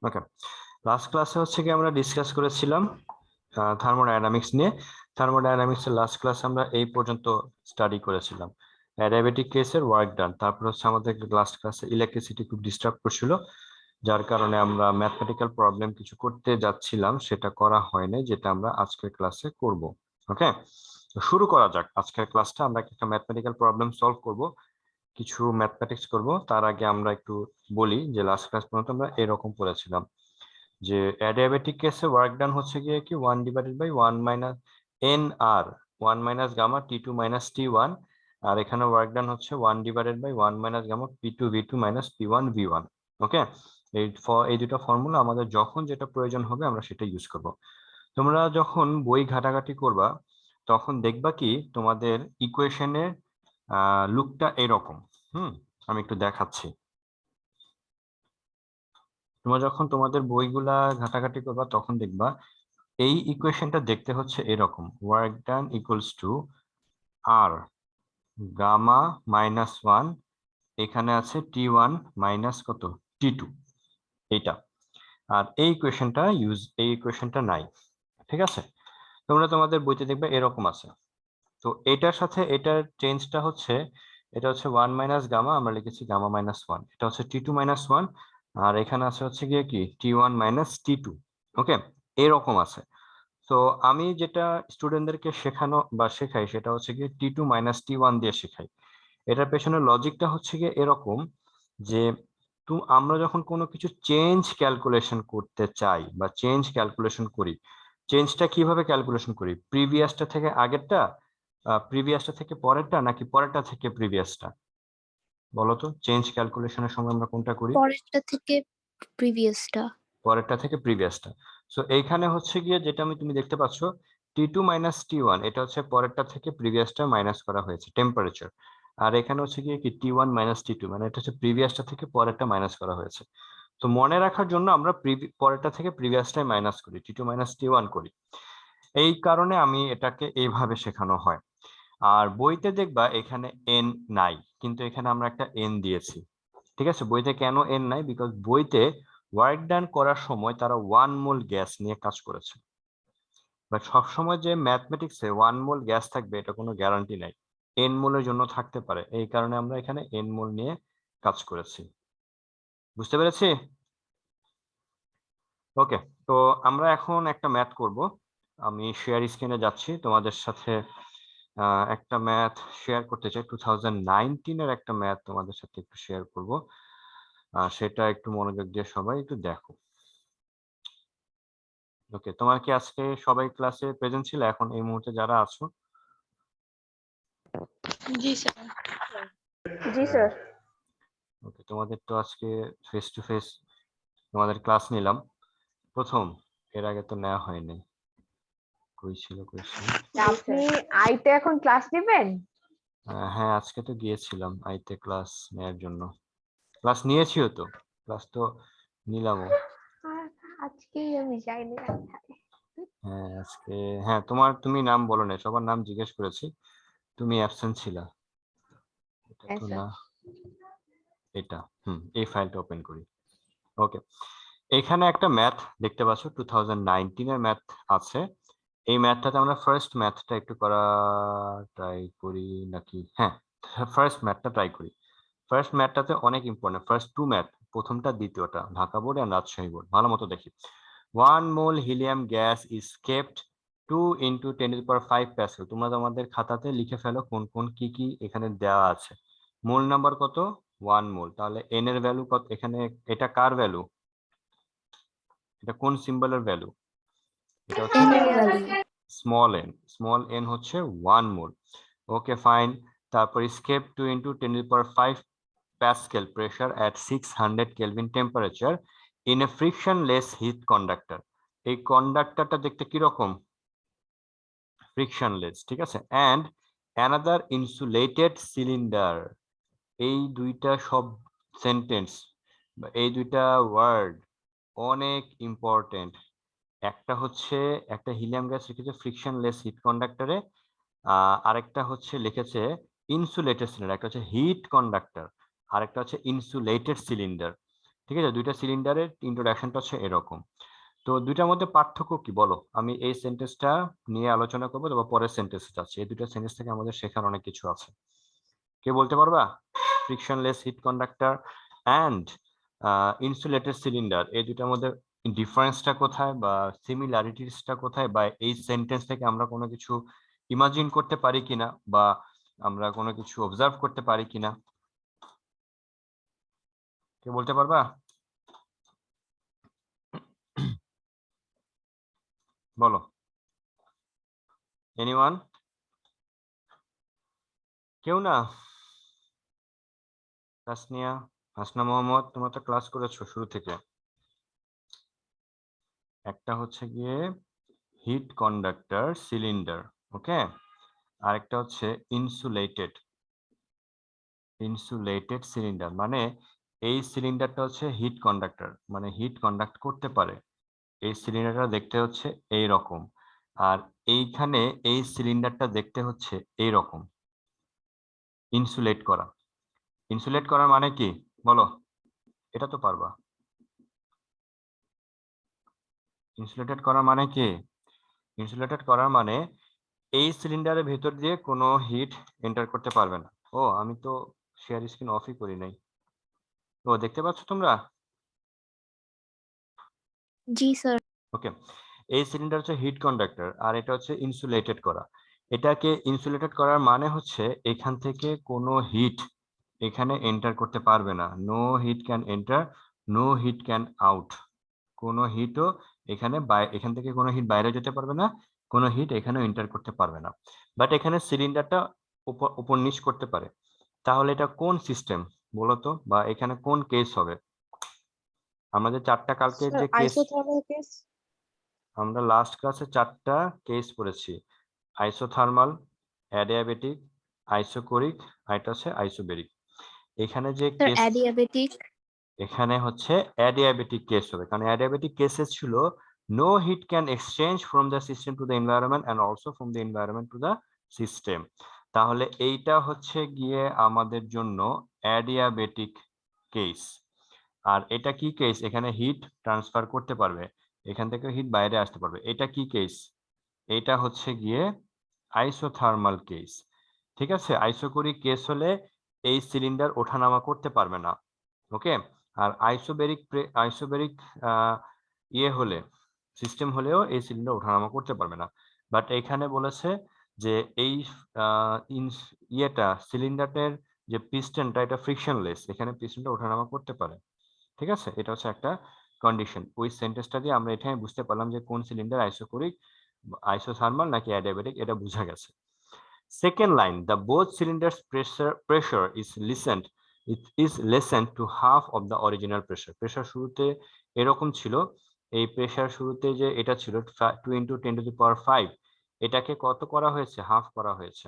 ওকে, last ক্লাসে হচ্ছে কি আমরা ডিসকাস করেছিলাম থার্মোডায়নামিক্স নিয়ে। থার্মোডায়নামিক্স এর লাস্ট ক্লাস আমরা এই পর্যন্ত স্টাডি করেছিলাম, অ্যাডিয়াবেটিক কেসের ওয়ার্ক ডান। তারপর হচ্ছে আমাদের লাস্ট ক্লাসে ইলেকট্রিসিটি খুব ডিস্টার্ব করছিল, যার কারণে আমরা ম্যাথমেটিক্যাল প্রবলেম কিছু করতে যাচ্ছিলাম, সেটা করা হয়নি, যেটা আমরা আজকের ক্লাসে করব। ওকে, শুরু করা যাক আজকের ক্লাসটা। আমরা একটা ম্যাথমেটিক্যাল প্রবলেম সলভ করব, কিছু ম্যাথমেটিক্স করব। তার আগে আমরা একটু বলি যে লাস্ট ক্লাস পর্যন্ত আমরা এরকম পড়েছিলাম যে অ্যাডিয়াবেটিক কেসে ওয়ার্ক ডান হচ্ছে গিয়ে কি 1/1 মাইনাস এন আর 1 - গামা T2 - T1। আর এখানে ওয়ার্ক ডান হচ্ছে 1/1 - গামা P2V2 - P1V1। ওকে, এই দুটো ফর্মুলা আমাদের যখন যেটা প্রয়োজন হবে আমরা সেটা ইউজ করব। তোমরা যখন বই ঘাটাঘাটি করবা তখন দেখবা কি তোমাদের ইকুয়েশনের লুকটা এরকম। আমি একটু দেখাচ্ছি। তোমরা যখন তোমাদের বইগুলা ঘাটাঘাটি করবা তখন দেখবা এই ইকুয়েশনটা দেখতে হচ্ছে এরকম, ওয়ার্ক ডান ইকুয়ালস টু আর গামা-1, এখানে আছে T1 মাইনাস কত T2, এইটা। আর এই ইকুয়েশনটা নাই, ঠিক আছে? তোমরা তোমাদের বইতে দেখবে এরকম আছে। তো এটার সাথে এটার চেঞ্জটা হচ্ছে, এটা হচ্ছে 1 - গামা, আমরা লিখেছি গামা-1, এটা হচ্ছে T2 - 1, আর এখানে আছে হচ্ছে গিয়ে কি T1 - T2। ওকে, এরকম আছে। তো আমি যেটা স্টুডেন্টদেরকে শেখানো বা শেখাই সেটা হচ্ছে গিয়ে T2 - T1 দিয়ে শেখাই। এটার পেছনে লজিকটা হচ্ছে গিয়ে এরকম যে আমরা যখন কোনো কিছু চেঞ্জ ক্যালকুলেশন করতে চাই বা চেঞ্জ ক্যালকুলেশন করি, চেঞ্জটা কিভাবে ক্যালকুলেশন করি? প্রিভিয়াসটা থেকে আগেরটা, প্রিভিয়াসটা থেকে পরেরটা, নাকি পরেরটা থেকে প্রিভিয়াসটা? বলো তো, চেঞ্জ ক্যালকুলেশনের সময় আমরা কোনটা করি? পরেরটা থেকে প্রিভিয়াসটা। পরেরটা থেকে প্রিভিয়াসটা। সো এইখানে হচ্ছে গিয়ে যেটা তুমি দেখতে পাচ্ছ T2 - T1, এটা হচ্ছে পরেরটা থেকে প্রিভিয়াসটা মাইনাস করা হয়েছে টেম্পারেচার। আর এখানে হচ্ছে গিয়ে কি T1 - T2, মানে এটা হচ্ছে প্রিভিয়াসটা থেকে পরেরটা মাইনাস করা হয়েছে। তো মনে রাখার জন্য আমরা পরেরটা থেকে প্রিভিয়াসটাই মাইনাস করি, T2 - T1 করি। এই কারণে আমি এটাকে এইভাবে শেখানো হয়। আর বইতে দেখবা এখানে এন নাই, কিন্তু এখানে আমরা একটা এন দিয়েছি। ঠিক আছে, বইতে কেন এন নাই? বিকজ বইতে ওয়ার্ক ডান করার সময় তারা 1 মোল গ্যাস নিয়ে কাজ করেছে। বাট সবসময় যে ম্যাথমেটিক্সে 1 মোল গ্যাস থাকবে এটা কোনো গ্যারান্টি নাই, এন মোলের জন্য থাকতে পারে। এই কারণে আমরা এখানে এন মোল নিয়ে কাজ করেছি। বুঝতে পেরেছি? ওকে, তো আমরা এখন একটা ম্যাথ করব। আমি শেয়ার স্ক্রিনে যাচ্ছি, তোমাদের সাথে একটা ম্যাথ শেয়ার করতে চাই। 2019-এর একটা ম্যাথ তোমাদের সাথে একটু শেয়ার করব, সেটা একটু মনোযোগ দিয়ে সবাই একটু দেখো। ওকে, তোমার কি আজকে সবাই ক্লাসে প্রেজেন্ট ছিল এখন এই মুহূর্তে যারা আছো? জি স্যার। জি স্যার। ওকে, তোমাদের তো আজকে ফেস টু ফেস তোমাদের ক্লাস নিলাম প্রথম, এর আগে তো নেওয়া হয়নি। কই ছিল কোয়েশ্চেন? আপনি আইতে এখন ক্লাস নেবেন? হ্যাঁ, আজকে তো গিয়েছিলাম আইতে ক্লাস নেওয়ার জন্য। ক্লাস নিয়েছিও তো, ক্লাস তো নিলামও। আজকেই আমি যাইনি। হ্যাঁ আজকে, হ্যাঁ তুমি নাম বলো না, সবার নাম জিজ্ঞেস করেছি, তুমি অ্যাবসেন্ট ছিলা। এটা তো না, এটা এই ফাইলটা ওপেন করি। ওকে, এখানে একটা ম্যাথ দেখতে পাচ্ছ 2019-এর ম্যাথ আছে। এই ম্যাথটাতে আমরা ফার্স্ট ম্যাথটা একটু করা ট্রাই করি নাকি? হ্যাঁ, ফার্স্ট ম্যাথটা ট্রাই করি। ফার্স্ট ম্যাথটাতে অনেক ইম্পর্টেন্ট, ফার্স্ট টু ম্যাথ, প্রথমটা দ্বিতীয়টা, ঢাকা বোর্ড আর রাজশাহী বোর্ড। ভালো মতো দেখি। 1 mole helium gas is kept 2 × 10⁵ pascal. তোমরা তোমাদের খাতাতে লিখে ফেলো কোন কোন কি কি এখানে দেওয়া আছে। মোল নাম্বার কত? 1 মোল। তাহলে এন এর ভ্যালু কত এখানে? এটা কার ভ্যালু? এটা কোন সিম্বলের ভ্যালু? এটা হচ্ছে স্মল এন। স্মল এন হচ্ছে 1 মোল। Okay fine. তারপর স্কেপ 2 × 10⁵ pascal pressure at 600 kelvin temperature in a frictionless heat conductor. এই কন্ডাক্টরটা দেখতে কিরকম? ফ্রিকশনলেস, ঠিক আছে। And another insulated cylinder. এই দুইটা সব সেন্টেন্স বা এই দুইটা ওয়ার্ড অনেক ইম্পর্টেন্ট। একটা হচ্ছে একটা হিলিয়াম গ্যাস লিখেছে ফ্রিকশনলেস হিট কন্ডাক্টরে, আরেকটা হচ্ছে লিখেছে ইনসুলেটেড সিলিন্ডার। একটা হচ্ছে হিট কন্ডাক্টর, আরেকটা হচ্ছে ইনসুলেটেড সিলিন্ডার। ঠিক আছে, দুইটা সিলিন্ডারের ইন্ট্রোডাকশনটা হচ্ছে এরকম। তো দুইটার মধ্যে পার্থক্য কি বলো? আমি এই সেন্টেন্সটা নিয়ে আলোচনা করবো, তারপর পরের সেন্টেন্সে যাচ্ছি। এই দুইটা সেন্টেন্স থেকে আমাদের শেখার অনেক কিছু আছে। কে বলতে পারবা? Frictionless heat conductor and insulated cylinder, এই দুইটার মধ্যে ডিফারেন্সটা কোথায় বা সিমিলারিটিসটা কোথায়, বা এই সেন্টেন্স থেকে আমরা কোনো কিছু ইমাজিন করতে পারি কিনা বা আমরা কোনো কিছু অবজার্ভ করতে পারি কিনা, কে বলতে পারবা? বলো, এনিওয়ান? কেউ না? তাসনিয়া, হাসনা মোহাম্মদ, তোমরা তো ক্লাস করেছো শুরু থেকে। একটা হচ্ছে গিয়ে হিট কন্ডাক্টর সিলিন্ডার, ওকে, আরেকটা হচ্ছে ইনসুলেটেড সিলিন্ডার। মানে এই সিলিন্ডারটা হচ্ছে হিট কন্ডাক্টর, মানে হিট কন্ডাক্ট করতে পারে। এই সিলিন্ডারটা দেখতে হচ্ছে এই রকম, আর এইখানে এই সিলিন্ডারটা দেখতে হচ্ছে এই রকম। ইনসুলেট করার মানে কি বলো? এটা তো পারবা। ইনসুলেটেড করার মানে কি? ইনসুলেটেড করার মানে এই সিলিন্ডারের ভেতর দিয়ে কোনো হিট এন্টার করতে পারবে না। ও, আমি তো শেয়ার স্ক্রিন অফই করি নাই। ও, দেখতে পাচ্ছ তোমরা? জি স্যার। ওকে, এই সিলিন্ডার হচ্ছে হিট কন্ডাক্টর আর এটা হচ্ছে ইনসুলেটেড করা। এটাকে ইনসুলেটেড করার মানে হচ্ছে এখান থেকে কোনো হিট এখানে এন্টার করতে পারবে না। No heat can enter, no heat can out. কোনো হিটও এখান থেকে কোনো হিট বাইরে যেতে পারবে না, কোনো হিট এখানে এন্টার করতে পারবে না। বাট এখানে সিলিন্ডারটা উপর নিচ করতে পারে। তাহলে এটা কোন সিস্টেম বলো তো, বা এখানে কোন কেস হবে? আমাদের চারটা কালকে স্যার যে কেস, আইসোথার্মাল কেস। আমরা লাস্ট ক্লাসে চারটা কেস পড়েছি। আইসোথার্মাল, অ্যাডিয়াবেটিক, আইসোকোরিক, আর এটা হচ্ছে আইসোবেরিক। এখানে যে স্যার কেস, অ্যাডিয়াবেটিক। এখানে হচ্ছে অ্যাডিয়াবেটিক কেস হবে, কারণ অ্যাডিয়াবেটিক কেসেস ছিল no heat can exchange from the system to the environment and also from the environment to the system. তাহলে এইটা হচ্ছে গিয়ে আমাদের জন্য অ্যাডিয়াবেটিক কেস। আর এটা কি কেস? এখানে হিট ট্রান্সফার করতে পারবে, এখান থেকে হিট বাইরে আসতে পারবে। এটা কি কেস? এটা হচ্ছে গিয়ে আইসোথার্মাল কেস। ঠিক আছে, আইসোকোরিক কেস হলে এই সিলিন্ডার ওঠানামা করতে পারবে না, ওকে। আর আইসোবেরিক ইয়ে হলে, সিস্টেম হলেও এই সিলিন্ডার ওঠানামা করতে পারবে না। বাট এখানে বলেছে যে এই ইয়েটা সিলিন্ডারের যে পিস্টনটা এটা ফ্রিকশনলেস, এখানে পিস্টনটা ওঠানামা করতে পারে। ঠিক আছে, এটা হচ্ছে একটা কন্ডিশন। ওই সেন্টেন্সটা দিয়ে আমরা এখানে বুঝতে পারলাম যে কোন সিলিন্ডার আইসোকোরিক, আইসোথার্মাল নাকি অ্যাডিয়াবেটিক, এটা বোঝা গেছে। Second line, the both cylinders pressure is lessened to half of the original pressure. Pressure শুরুতে এরকম ছিল, এই প্রেসার শুরুতে যে এটা ছিল 2 × 10⁵, এটাকে কত করা হয়েছে? হাফ করা হয়েছে।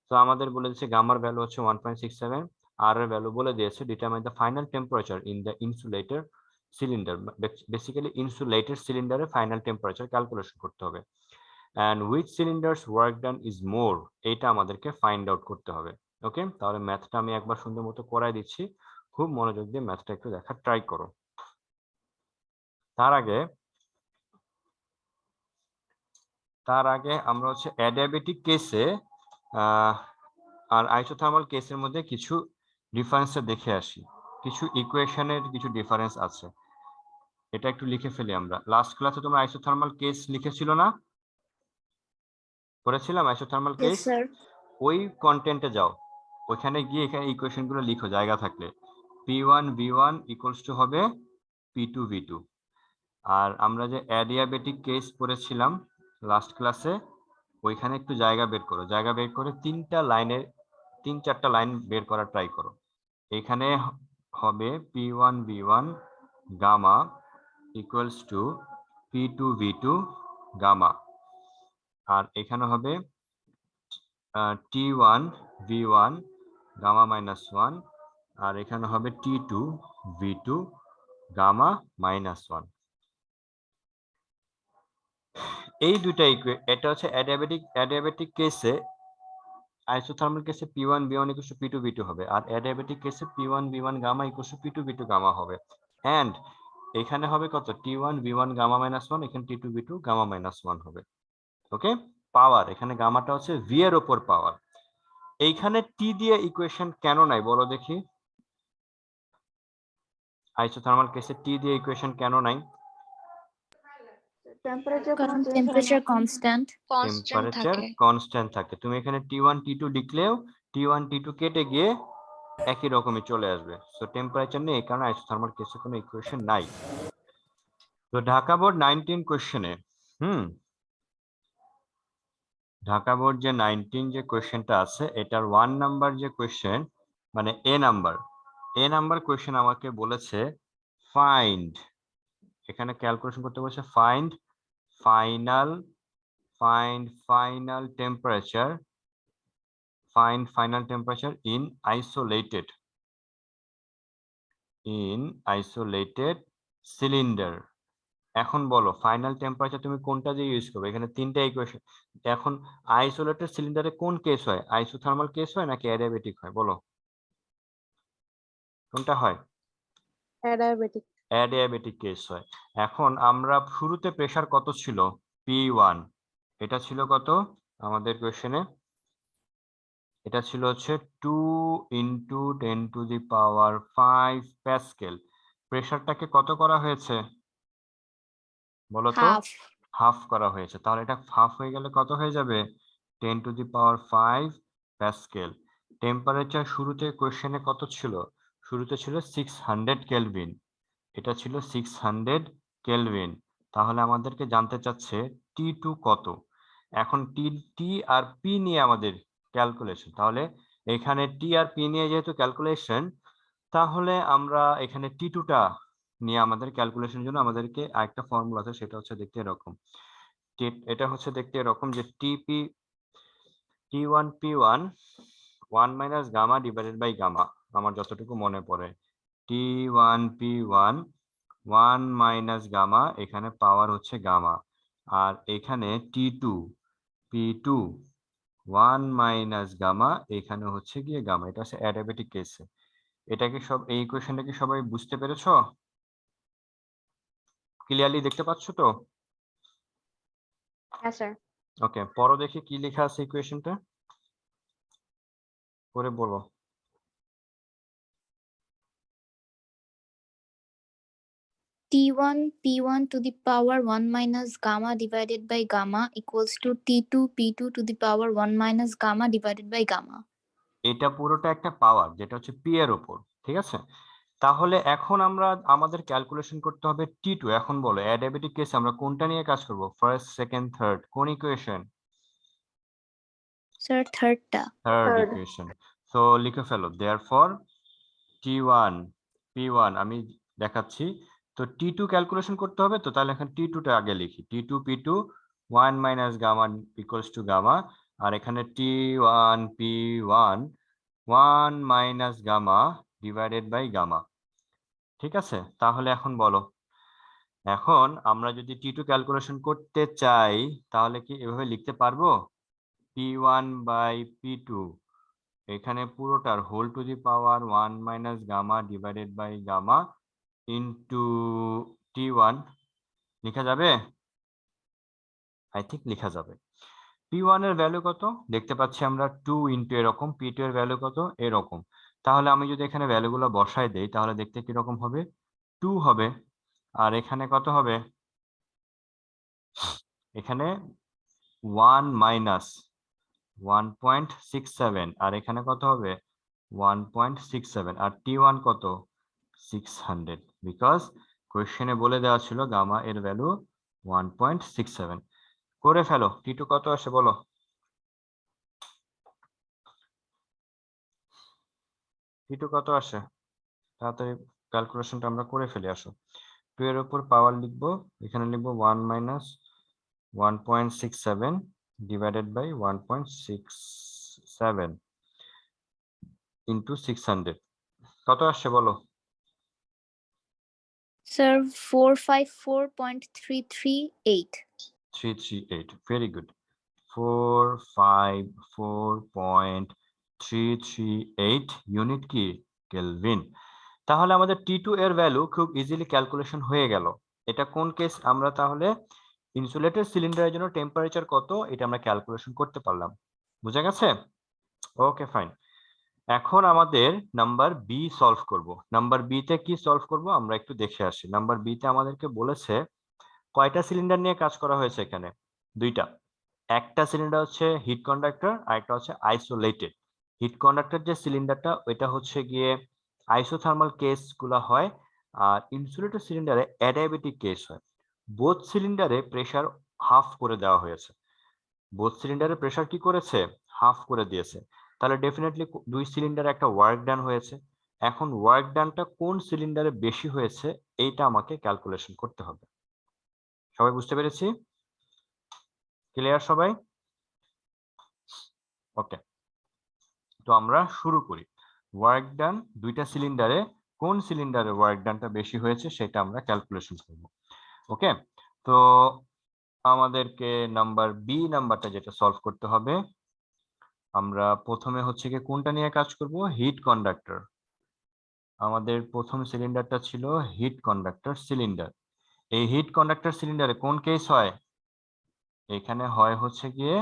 তো আমাদের বলে দিয়েছে গামার ভ্যালু হচ্ছে 1.67, আর এর ভ্যালু বলে দিয়েছে determine the final temperature in the insulator cylinder. Basically insulated সিলিন্ডারের ফাইনাল টেম্পারেচার ক্যালকুলেশন করতে হবে। and which cylinders work done is more, এটা আমাদেরকে ফাইন্ড আউট করতে হবে। ওকে, তাহলে ম্যাথটা আমি একবার সুন্দর মতো করাই দিচ্ছি, খুব মনোযোগ দিয়ে ম্যাথটা একটু দেখার ট্রাই করো। তার আগে আমরা হচ্ছে অ্যাডিয়াবেটিক কেসে আর আইসোথার্মাল কেসের মধ্যে কিছু ডিফারেন্সটা দেখে আসি। কিছু ইকুয়েশনের কিছু ডিফারেন্স আছে, এটা একটু লিখে ফেলি আমরা। লাস্ট ক্লাসে তোমরা আইসোথার্মাল কেস লিখেছিল না? পড়েছিলাম আইসোথার্মাল ইয়েস কেস। স্যার। ওই কন্টেন্টে যাও, ওখানে গিয়ে এখানে ইকুয়েশন গুলো লিখো জায়গা থাকলে। P1 V1 ইকুয়ালস টু হবে P2 V2। আর আমরা যে অ্যাডিয়াবেটিক কেস পড়েছিলাম লাস্ট ক্লাসে, ওইখানে একটু জায়গা বের করো, জায়গা বের করে 3-4টা লাইন বের করার ট্রাই করো। এখানে হবে P1 V1 gamma equals to P2 V2 gamma, আর এখানে হবে T1 V1 গামা -1, আর এখানে হবে T2 V2 গামা -1। এই দুইটা এটা হচ্ছে অ্যাডিয়াবেটিক কেসে, আইসোথার্মাল কেসে P1 V1 P2 V2 হবে, আর অ্যাডিয়াবেটিক কেসে P1 V1 gamma P2 V2 gamma হবে। অ্যান্ড এখানে হবে কত T1 V1 গামা মাইনাস 1, এখানে T2 V2 গামা মাইনাস 1 হবে। ওকে, পাওয়ার এখানে গামাটা হচ্ছে V এর উপর পাওয়ার। এইখানে T দিয়ে ইকুয়েশন কেন নাই বলো দেখি, আইসোথার্মাল কেসে T দিয়ে ইকুয়েশন কেন নাই? টেম্পারেচার কারণ টেম্পারেচার কনস্ট্যান্ট টেম্পারেচার কনস্ট্যান্ট থাকে। তুমি এখানে T1 T2 লিখলেও T1 T2 কেটে গিয়ে একই রকমই চলে আসবে। সো টেম্পারেচার নেই, এই কারণে আইসোথার্মাল কেসে কোনো ইকুয়েশন নাই। তো ঢাকা বোর্ড 19 কোশ্চেনে ঢাকা বোর্ড যে 19 যে কোশ্চেনটা আছে এটার 1 নাম্বার যে কোশ্চেন, মানে এ নাম্বার কোশ্চেন আমাকে বলেছে ফাইন্ড, এখানে ক্যালকুলেশন করতে বলেছে find final temperature in isolated cylinder. এখন বলো ফাইনাল টেম্পারেচার তুমি কোনটা দিয়ে ইউজ করবে? এখানে তিনটা ইকুয়েশন। এখন আইসোলেটেড সিলিন্ডারে কোন কেস হয়, আইসোথার্মাল কেস হয় নাকি অ্যাডিয়াবেটিক হয় বলো, কোনটা হয়? অ্যাডিয়াবেটিক কেস হয়। এখন আমরা শুরুতে প্রেসার কত ছিল? P1, এটা ছিল কত আমাদের কোশ্চেনে? এটা ছিল হচ্ছে 2 × 10⁵ প্যাসকেল। প্রেসারটাকে কত করা হয়েছে বলো তো? হাফ হাফ করা হয়েছে, তাহলে এটা হাফ হয়ে গেলে কত হয়ে যাবে? 10⁵ প্যাসকেল। টেম্পারেচার শুরুতে কোশ্চেনে কত ছিল? শুরুতে ছিল 600 কেলভিন, এটা ছিল 600 কেলভিন। তাহলে আমাদেরকে জানতে চাচ্ছে T2 কত। এখন টি আর পি নিয়ে আমাদের ক্যালকুলেশন, তাহলে এখানে টি আর পি নিয়ে যেহেতু ক্যালকুলেশন, তাহলে আমরা এখানে T2টা নিয়ে আমাদের ক্যালকুলেশনের জন্য আমাদেরকে আরেকটা ফর্মুলা আছে, সেটা হচ্ছে দেখতে এরকম। এটা হচ্ছে দেখতে এরকম যে T1 P1 1 minus gamma divided by gamma, আমার যতটুকু মনে পড়ে T1 P1 1 মাইনাস গামা, এখানে পাওয়ার হচ্ছে গামা, আর এখানে T2 P2 1 মাইনাস গামা, এখানে হচ্ছে গিয়ে গামা। এটা হচ্ছে অ্যাডিয়াবেটিক কেসে। এটাকে এই ইকুয়েশনটা কি সবাই বুঝতে পেরেছো? ক্লিয়ারলি দেখতে পাচ্ছ তো? হ্যাঁ স্যার। ওকে, পড়ো দেখি কি লেখা আছে ইকুয়েশনটা, করে বলো। T1 P1 to the power 1 minus gamma divided by gamma equals to T2 P2 to the power 1 minus gamma divided by gamma. এটা পুরোটা একটা পাওয়ার যেটা হচ্ছে পি এর উপর, ঠিক আছে? তাহলে এখন আমরা আমাদের ক্যালকুলেশন করতে হবে T2। এখন বলো অ্যাডিয়াবেটিক কেসে আমরা কোনটা নিয়ে কাজ করব, ফার্স্ট সেকেন্ড থার্ড, কোন ইকুয়েশন? Sir, third টা। Third Third. ইকুয়েশন। সো লিখে ফেলো দেয়ারফর T1 P1 আমি দেখাচ্ছি। তো T2 ক্যালকুলেশন করতে হবে, তো তাহলে এখন T2টা আগে লিখি। T2 P2 1 minus gamma equals to gamma, আর এখানে T1 P1 1 minus gamma divided by gamma. ঠিক আছে, তাহলে এখন বলো, এখন আমরা যদি T2 ক্যালকুলেশন করতে চাই তাহলে কি এভাবে লিখতে পারবো? P1 বাই P2 এখানে পুরোটার whole to the power 1 minus gamma divided by gamma into T1 লেখা যাবে? আই থিঙ্ক লেখা যাবে। P1 এর ভ্যালু কত দেখতে পাচ্ছি আমরা 2 ইন্টু এরকম, P2 এর ভ্যালু কত এরকম। তাহলে আমি যদি এখানে ভ্যালুগুলো বসাই দেই তাহলে দেখতে কিরকম হবে? 2 হবে। আর এখানে কত হবে? এখানে 1 মাইনাস 1.67, আর এখানে কত হবে? 1.67, আর T1 কত? 600, বিকজ কোশ্চেনে বলে দেওয়া ছিল গামা এর ভ্যালু 1.67। করে ফেলো, T2 কত আসে বলো। T2 কত আসে? তাড়াতাড়ি ক্যালকুলেশনটা আমরা করে ফেলি, আসো। 2 এর উপর পাওয়ার লিখবো, এখানে লিখবো 1 মাইনাস 1.67 ডিভাইডেড বাই 1.67 ইন্টু 600, কত আসছে বলো? Sir, 454.338. 338, very good. 454.338 ইউনিট কি? কেলভিন। তাহলে আমাদের T2 এর ভ্যালু খুব ইজিলি ক্যালকুলেশন হয়ে গেল। এটা কোন কেস? আমরা তাহলে ইনসুলেটেড সিলিন্ডারের জন্য টেম্পারেচার কত এটা আমরা ক্যালকুলেশন করতে পারলাম। বুঝা গেছে? Okay fine. এখন আমাদের নাম্বার বি সলভ করব। নাম্বার বি তে কি সলভ করব আমরা একটু দেখে আসি। নাম্বার বি তে আমাদেরকে বলেছে কয়টা সিলিন্ডার নিয়ে কাজ করা হয়েছে এখানে? দুইটা। একটা সিলিন্ডার হচ্ছে হিট কন্ডাক্টর আর একটা হচ্ছে আইসোলেটেড। হিট কন্ডাক্টর যে সিলিন্ডারটা ওইটা হচ্ছে গিয়ে আইসোথার্মাল কেস গুলা হয়, আর ইনসুলেটেড সিলিন্ডারে অ্যাডিয়াবেটিক কেস হয়। বোথ সিলিন্ডারে প্রেসার হাফ করে দেওয়া হয়েছে। বোথ সিলিন্ডারে প্রেসার কি করেছে? হাফ করে দিয়েছে। তাহলে ডেফিনেটলি দুই সিলিন্ডারে একটা ওয়ার্ক ডান হয়েছে। এখন ওয়ার্ক ডানটা কোন সিলিন্ডারে বেশি হয়েছে এইটা আমাকে ক্যালকুলেশন করতে হবে। সবাই বুঝতে পেরেছি? ক্লিয়ার সবাই? ওকে, তো আমরা শুরু করি। ওয়ার্ক ডান দুইটা সিলিন্ডারে কোন সিলিন্ডারে ওয়ার্ক ডানটা বেশি হয়েছে সেটা আমরা ক্যালকুলেশন করব। ওকে, তো আমাদেরকে নাম্বার বি নাম্বারটা যেটা সলভ করতে হবে, আমরা প্রথমে হচ্ছে কি কোনটা নিয়ে কাজ করব? Heat conductor. আমাদের প্রথম সিলিন্ডারটা ছিল হিট কন্ডাক্টর সিলিন্ডার। এই হিট কন্ডাক্টর সিলিন্ডারে কোন কেস হয়? এখানে হয় হচ্ছে গিয়ে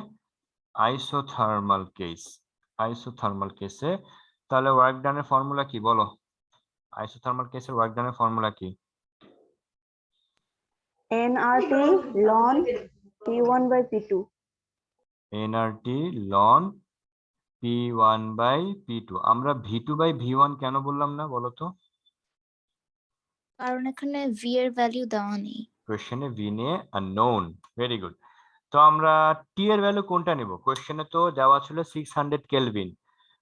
আইসোথার্মাল কেস। আইসোথার্মাল কেসে তাহলে ওয়ার্ক ডানের ফর্মুলা কি বলো? আইসোথার্মাল কেসের ওয়ার্ক ডানের ফর্মুলা কি? nRT ln P1 by P2. nRT ln P1 by P2। আমরা V2 by V1 কেন বললাম না বলো তো? কারণ এখানে ভি এর ভ্যালু দেওয়া নেই। কোশ্চেনে ভি নিয়ে আননোন। Very good. তো আমরা টি এর ভ্যালু কোনটা নিব? কোশ্চেনে তো দেওয়া ছিল 600 কেলভিন,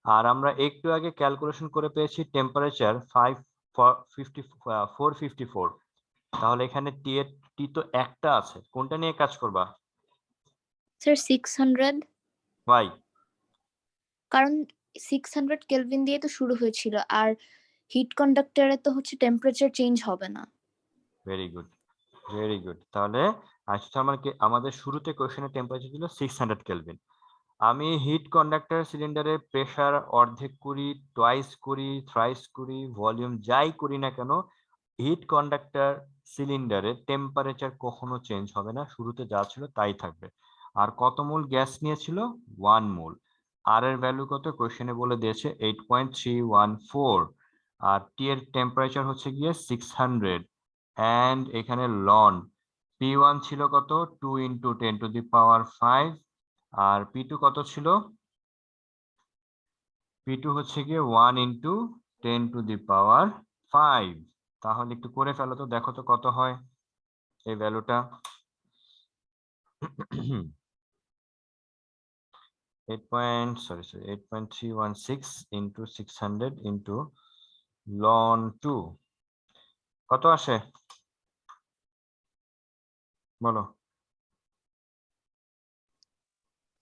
আর আমরা একটু আগে ক্যালকুলেশন করে পেয়েছি টেম্পারেচার 454। তাহলে এখানে টি তো একটা আছে, কোনটা নিয়ে কাজ করবা? Sir 600, why? কারণ 600 কেলভিন দিয়ে তো শুরু হয়েছিল, আর হিট কন্ডাক্টরে তো হচ্ছে টেম্পারেচার চেঞ্জ হবে না। Very good, very good. তাহলে আইসোথার্মাল আমাদের শুরুতে কোশ্চেনের টেম্পারেচার ছিল 600 কেলভিন। আমি হিট কন্ডাক্টর সিলিন্ডারে প্রেসার অর্ধেক করি, টুয়াইস করি, থ্রাইস করি, ভলিউম যাই করি না কেন, হিট কন্ডাক্টর সিলিন্ডারে টেম্পারেচার কখনো চেঞ্জ হবে না, শুরুতে যা ছিল তাই থাকবে। আর কত মোল গ্যাস নিয়েছিল? 1 মোল। আর এর ভ্যালু কত? কোশ্চেনে বলে দিয়েছে 8.314। আর টি এর টেম্পারেচার হচ্ছে গিয়ে 600, এন্ড এখানে লন P1 ছিল কত? 2 × 10⁵, আর P2 কত ছিল? P2 হচ্ছে গিয়ে 1 × 10⁵। তাহলে একটু করে ফেলো তো, দেখো তো কত হয় এই ভ্যালুটা। 8.316 × 600 × ln 2 কত আসে বলো?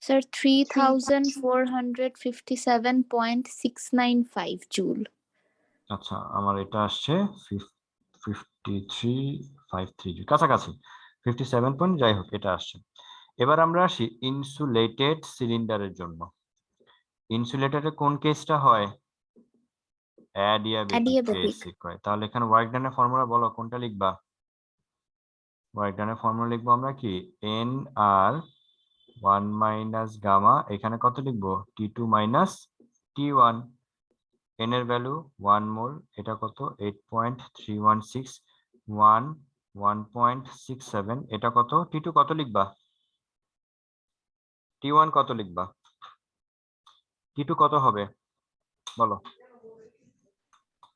Sir 3457.695 joule. আচ্ছা, আমার এটা আসছে 5353, কাছাকাছি 57 পয়েন্ট, যাই হোক এটা আসছে। এবার আমরা আসি ইনসুলেটেড সিলিন্ডারের জন্য। ইনসুলেটরে কোন কেসটা হয়? Adiabatic Adiabatic. কেস হয়। তাহলে এখানে ওয়ার্ক ডানের ফর্মুলা বলো, কোনটা লিখবা? ওয়ার্ক ডানের ফর্মুলা লিখবো আমরা কি? এন আর 1 মাইনাস গামা, এখানে কত লিখবো? T2 minus T1। এন এর ভ্যালু 1 মোল, এটা কত? 8.316, 1.67, এটা কত? T2 কত লিখবা? T1 কত লিখবা? T2 কত হবে বলো?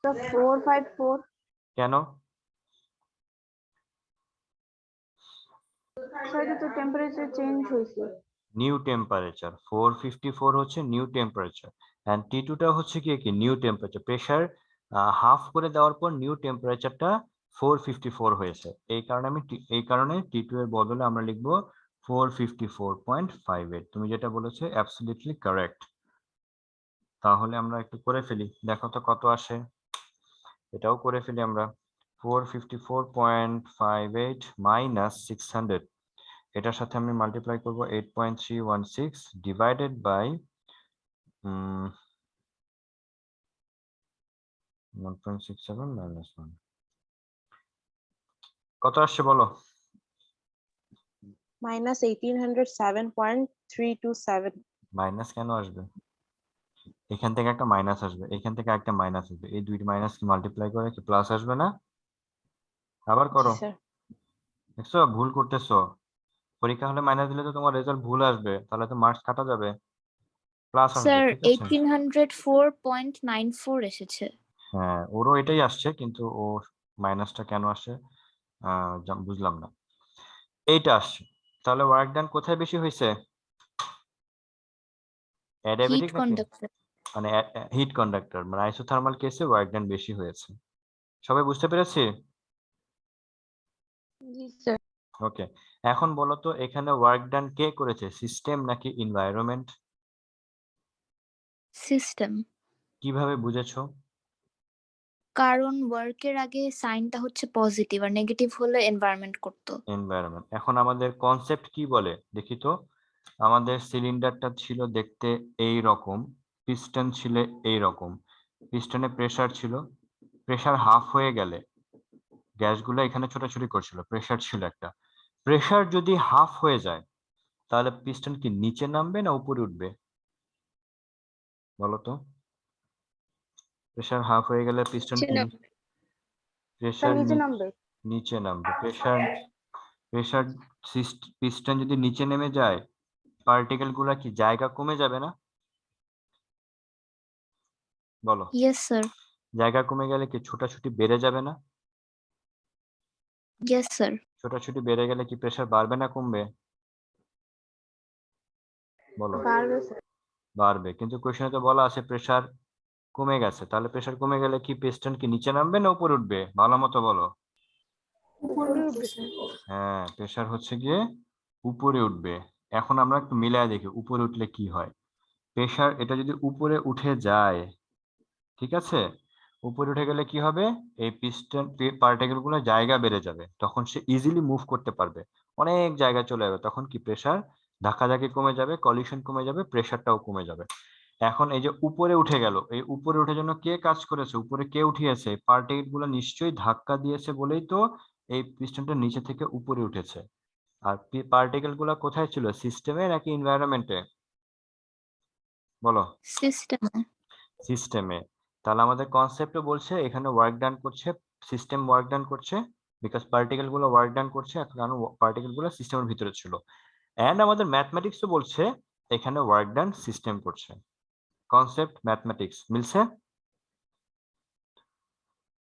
So 454. কেন? So এটা তো টেম্পারেচার চেঞ্জ হয়েছে। নিউ টেম্পারেচার 454 হচ্ছে নিউ টেম্পারেচার, এন্ড T2 টা হচ্ছে কি নিউ টেম্পারেচার। প্রেসার হাফ করে দেওয়ার পর নিউ টেম্পারেচারটা 454 হয়েছে। এই কারণে T2 এর বদলে আমরা লিখবো 454.58। তুমি যেটা বলেছো অ্যাবসলিউটলি কারেক্ট। তাহলে আমরা একটু করে ফেলি, দেখো তো কত আসে। এটাও করে ফেলি আমরা। 454.58 মাইনাস 600, এটার সাথে আমি মাল্টিপ্লাই করব 8.316 ডিভাইডেড বাই 1.67 minus 1 কত আসছে বলো? minus 1807.327. মাইনাস কেন আসবে? এখান থেকে একটা মাইনাস আসবে, এখান থেকে একটা মাইনাস আসবে, এই দুইটা মাইনাস কি মাল্টিপ্লাই করে কি প্লাস আসবে না? আবার করো। স্যার দেখছো ভুল করতেছো। পরীক্ষা হলে মাইনাস দিলে তো তোমার রেজাল্ট ভুল আসবে, তাহলে তো মার্কস কাটা যাবে, প্লাস আসবে, স্যার ঠিক আছে? 1804.94 এসেছে। হ্যাঁ, ওরও এটাই আসছে, কিন্তু ও মাইনাসটা কেন আসছে বুঝলাম না। এইটা আসছে, তাহলে ওয়ার্ক ডান কোথায় বেশি হয়েছে? হিট অ্যাডিয়াবেটিক নাকি কন্ডাক্টর। মানে হিট কন্ডাক্টর, মানে আইসোথার্মাল কেসে ওয়ার্ক ডান বেশি হয়েছে। সবাই বুঝতে পেরেছি? জি স্যার। ওকে, এখন বলো তো এখানে ওয়ার্ক ডান কে করেছে, সিস্টেম নাকি এনভায়রনমেন্ট? সিস্টেম। কিভাবে বুঝেছো? কারণ ওয়ার্কের আগে সাইনটা হচ্ছে পজিটিভ আর নেগেটিভ হলে এনভায়রনমেন্ট করতো। এনভায়রনমেন্ট। এখন আমাদের কনসেপ্ট কি বলে দেখি তো। আমাদের সিলিন্ডারটা ছিল দেখতে এই রকম, পিস্টন ছিল এই রকম, পিস্টনে প্রেসার ছিল, প্রেসার হাফ হয়ে গেলে গ্যাসগুলো এখানে ছোটাছুটি করছিল, প্রেসার ছিল একটা, প্রেসার যদি হাফ হয়ে যায় তাহলে পিস্টন কি নিচে নামবে না উপরে উঠবে বলো তো? প্রেসার হাফ হয়ে গেলে পিস্টন কি স্যার প্রেসার নিচে নামবে। নিচে নামবে। প্রেসার প্রেসার পিস্টন যদি নিচে নেমে যায় পার্টিকেল গুলা কি জায়গা কমে যাবে না বলো? Yes sir. জায়গা কমে গেলে কি ছোটাছুটি বেড়ে যাবে না? Yes sir. ছোটাছুটি বেড়ে গেলে কি প্রেসার বাড়বে না কমবে বলো? বাড়বে স্যার। বাড়বে, কিন্তু কোশ্চেনে তো বলা আছে প্রেসার কমে গেছে, তাহলে প্রেসার কমে গেলে কি পিস্টন কি নিচে নামবে না উপরে উঠবে ভালো মতো বলো? উপরে উঠবে স্যার। হ্যাঁ, প্রেসার হচ্ছে গিয়ে উপরে উঠবে। এখন আমরা একটু মিলায় দেখি উপরে উঠলে কি হয়। প্রেসার এটা যদি উপরে উঠে যায়, ঠিক আছে, উপরে উঠে গেলে কি হবে, এই পিস্টন পার্টিকেল গুলো জায়গা বেড়ে যাবে, তখন সে ইজিলি মুভ করতে পারবে, অনেক জায়গায় চলে যাবে, তখন কি প্রেসার ধাক্কাধাক্কি কমে যাবে, কলিশন কমে যাবে, প্রেসারটাও কমে যাবে। এখন এই যে উপরে উঠে গেল, এই উপরে ওঠার জন্য কে কাজ করেছে, উপরে কে উঠিয়েছে, পার্টিকেল গুলো নিশ্চয়ই ধাক্কা দিয়েছে বলেই তো এই পিস্টনটা নিচে থেকে উপরে উঠেছে। আর পার্টিকেল গুলা কোথায় ছিল, সিস্টেমে নাকি এনভায়রনমেন্টে বলো? সিস্টেমে। সিস্টেমে। তাহলে আমাদের কনসেপ্টে বলছে এখানে ওয়ার্ক ডান করছে, সিস্টেম ওয়ার্ক ডান করছে, বিকজ পার্টিকেল গুলো ওয়ার্ক ডান করছে, কারণ পার্টিকেল গুলো সিস্টেমের ভিতরে ছিল। এন্ড আমাদের ম্যাথমেটিক্সও বলছে এখানে ওয়ার্ক ডান সিস্টেম করছে। কনসেপ্ট ম্যাথমেটিক্স মিলছে?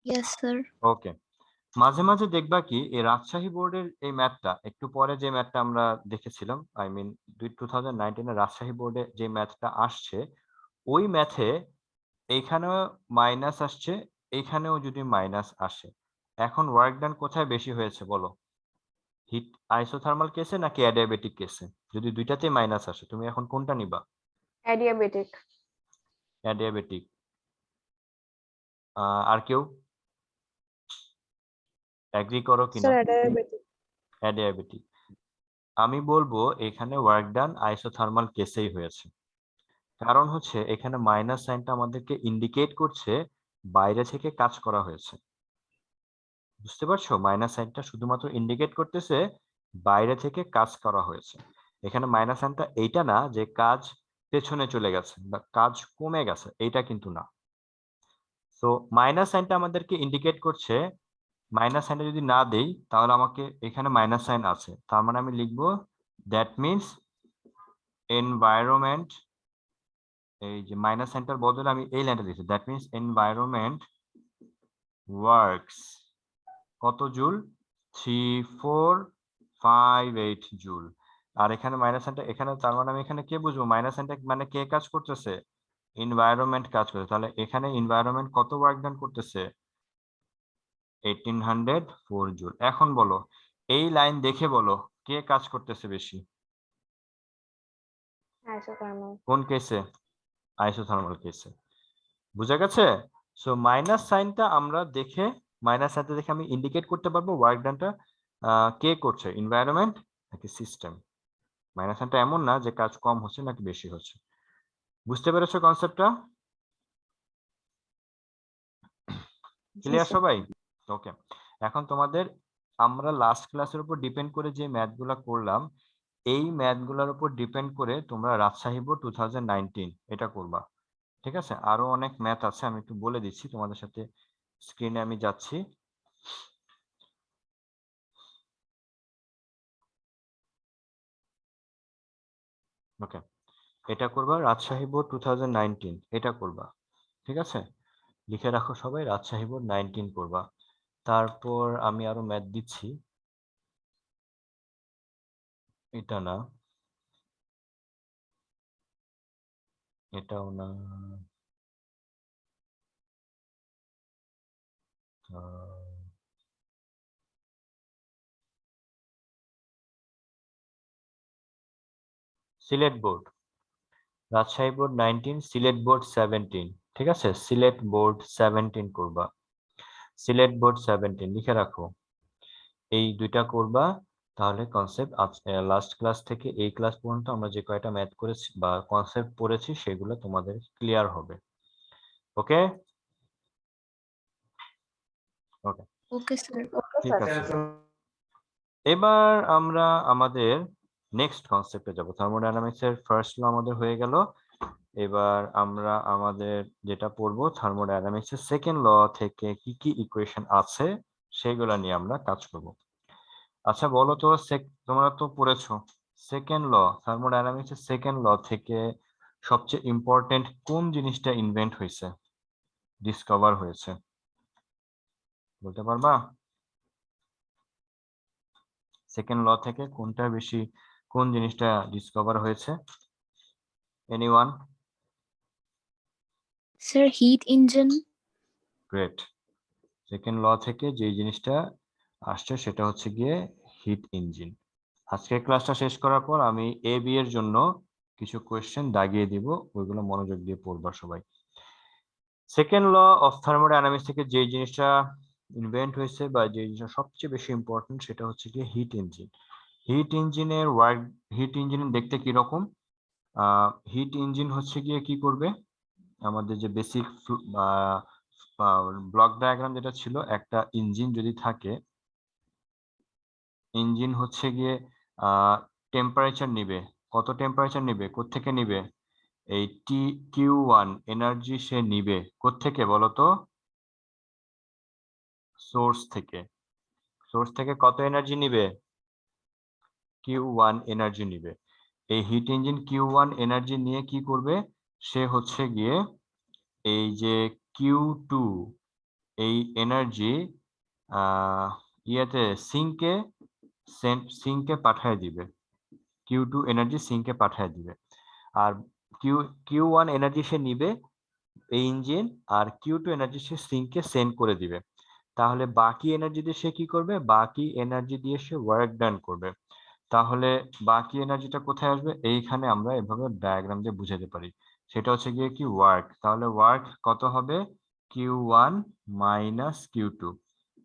Yes sir. ওকে, মাঝে মাঝে দেখবা কি এই রাজশাহী বোর্ডের এই ম্যাথটা, একটু পরে যে ম্যাথটা আমরা দেখেছিলাম, আই মিন 2019 এর রাজশাহী বোর্ডে যে ম্যাথটা আসছে, ওই ম্যাথে এইখানেও মাইনাস আসছে, এইখানেও যদি মাইনাস আসে, এখন ওয়ার্ক ডান কোথায় বেশি হয়েছে বলো? হিট আইসোথার্মাল কেসে নাকি অ্যাডিয়াবেটিক কেসে? যদি দুইটাতেই মাইনাস আসে তুমি এখন কোনটা নিবা? অ্যাডিয়াবেটিক। অ্যাডিয়াবেটিক। আর কেউ এগ্রি করো কিনা? Sir adiabatic. অ্যাডিয়াবেটিক। আমি বলবো এখানে ওয়ার্ক ডান আইসোথার্মাল কেসেই হয়েছে, কারণ হচ্ছে এখানে মাইনাস সাইনটা আমাদেরকে ইন্ডিকেট করছে বাইরে থেকে কাজ করা হয়েছে। বুঝতে পারছো, মাইনাস সাইনটা শুধুমাত্র ইন্ডিকেট করতেছে বাইরে থেকে কাজ করা হয়েছে। এখানে মাইনাস সাইনটা এইটা না যে কাজ পেছনে চলে গেছে বা কাজ কমে গেছে, এইটা কিন্তু না। তো মাইনাস সাইনটা আমাদেরকে ইন্ডিকেট করছে, মাইনাস সাইনটা যদি না দেই তাহলে আমাকে এখানে মাইনাস সাইন আছে, তার মানে আমি লিখবো দ্যাট মিনস এনভায়রনমেন্ট, এই যে মাইনাস সাইনটার বদলে আমি এই লাইনটা দিচ্ছি, দ্যাট মিনস এনভায়রনমেন্ট ওয়ার্কস কত জুল, 3458 জুল। আর এখানে মাইনাস সাইনটা এখানে, তার মানে আমি এখানে কে বুঝবো মাইনাস সাইনটা মানে কে কাজ করতেছে, এনভায়রনমেন্ট কাজ করছে, তাহলে এখানে এনভায়রনমেন্ট কত ওয়ার্ক ডান করতেছে, 1804 জুল। এখন বলো এই লাইন দেখে বলো কে কাজ করতেছে বেশি আইসোথার্মাল। কোন কেসে? আইসোথার্মাল কেসে। বুঝা গেছে? সো মাইনাস সাইনটা আমরা দেখে, মাইনাস সাইনটা দেখে আমি ইন্ডিকেট করতে পারবো ওয়ার্ক ডানটা কে করছে, এনভায়রনমেন্ট নাকি সিস্টেম। মাইনাস সাইনটা এমন না যে কাজ কম হচ্ছে নাকি বেশি হচ্ছে। বুঝতে পেরেছো কনসেপ্টটা? ক্লিয়ার সবাই? ওকে, এখন তোমাদের আমরা লাস্ট ক্লাসের উপর ডিপেন্ড করে যে ম্যাথগুলা করলাম, এই ম্যাথগুলোর উপর ডিপেন্ড করে তোমরা রাজশাহী বোর্ড 2019 এটা করবা। ঠিক আছে, আরো অনেক ম্যাথ আছে, আমি একটু বলে দিচ্ছি তোমাদের সাথে। স্ক্রিনে আমি যাচ্ছি। ওকে, এটা করবা রাজশাহী বোর্ড 2019, এটা করবা। ঠিক আছে, লিখে রাখো সবাই, রাজশাহী বোর্ড 19 করবা। তারপর আমি আরো ম্যাথ দিচ্ছি, এটা না, এটাও না, Sylhet board, Rajshahi board 19, Sylhet board 17। ঠিক আছে, সিলেট বোর্ড 17 করবা, সিলেট বোর্ড 17 লিখে রাখো। এই দুইটা করবা, তাহলে কনসেপ্ট লাস্ট ক্লাস থেকে এই ক্লাস পর্যন্ত আমরা যে কয়টা ম্যাথ করেছি বা কনসেপ্ট পড়েছি সেগুলো তোমাদের ক্লিয়ার হবে। ওকে ওকে ওকে স্যার। ঠিক আছে, এবার আমরা আমাদের নেক্সট কনসেপ্টে যাব। থার্মোডাইনামিক্স এর ফার্স্ট ল আমাদের হয়ে গেল, এবার আমরা আমাদের যেটা পড়বো থার্মোডাইনামিক্স এর সেকেন্ড ল থেকে কি কি ইকুয়েশন আছে সেগুলো নিয়ে আমরা কাজ করব। আচ্ছা বলো তো, তোমরা তো পড়েছো সেকেন্ড ল, থার্মোডাইনামিক্স এর সেকেন্ড ল থেকে সবচেয়ে ইম্পর্টেন্ট কোন জিনিসটা ইনভেন্ট হয়েছে, ডিসকভার হয়েছে, বলতে পারবা? সেকেন্ড ল থেকে কোনটা বেশি, কোন জিনিসটা ডিসকভার হয়েছে? Anyone? Sir heat engine. Great, second law থেকে যে জিনিসটা আসছে সেটা হচ্ছে গিয়ে হিট ইঞ্জিন। আজকের ক্লাসটা শেষ করার পর আমি এ বি এর জন্য কিছু কোয়েশ্চেন দাগিয়ে দিব, ওইগুলো মনোযোগ দিয়ে পড়বা সবাই। সেকেন্ড ল অফ থার্মোডাইনামিক্স থেকে যে জিনিসটা ইনভেন্ট হয়েছে বা যে জিনিসটা সবচেয়ে বেশি ইম্পর্টেন্ট সেটা হচ্ছে কি হিট ইঞ্জিন। হিট ইঞ্জিনের ওয়ার্ক, হিট ইঞ্জিন দেখতে কি রকম? হিট ইঞ্জিন হচ্ছে গিয়ে কি করবে, আমাদের যে বেসিক ব্লক ডায়াগ্রাম যেটা ছিল, একটা ইঞ্জিন যদি থাকে, ইঞ্জিন হচ্ছে গিয়ে টেম্পারেচার নিবে। কত টেম্পারেচার নিবে, কোত্থেকে নিবে? এই Q1 এনার্জি সে নিবে কোত্থেকে বলো তো? সোর্স থেকে। সোর্স থেকে কত এনার্জি নিবে? Q1 এনার্জি নিবে। এই হিট ইঞ্জিন Q1 এনার্জি নিয়ে কি করবে? সে হচ্ছে গিয়ে এই যে Q2 এই এনার্জি ইয়েতে সিঙ্কে পাঠিয়ে দিবে, Q2 এনার্জি সিঙ্কে পাঠিয়ে দিবে। আর Q1 এনার্জি সে নিবে এই ইঞ্জিন, আর Q2 এনার্জি সে সিঙ্কে সেন্ড করে দিবে। তাহলে বাকি এনার্জি দিয়ে সে কি করবে? বাকি এনার্জি দিয়ে সে ওয়ার্ক ডান করবে। তাহলে বাকি এনার্জিটা কোথায় আসবে? এইখানে আমরা এভাবে ডায়াগ্রাম দিয়ে বুঝাতে পারি, সেটা হচ্ছে গিয়ে কি ওয়ার্ক। তাহলে ওয়ার্ক কত হবে? Q1 minus Q2।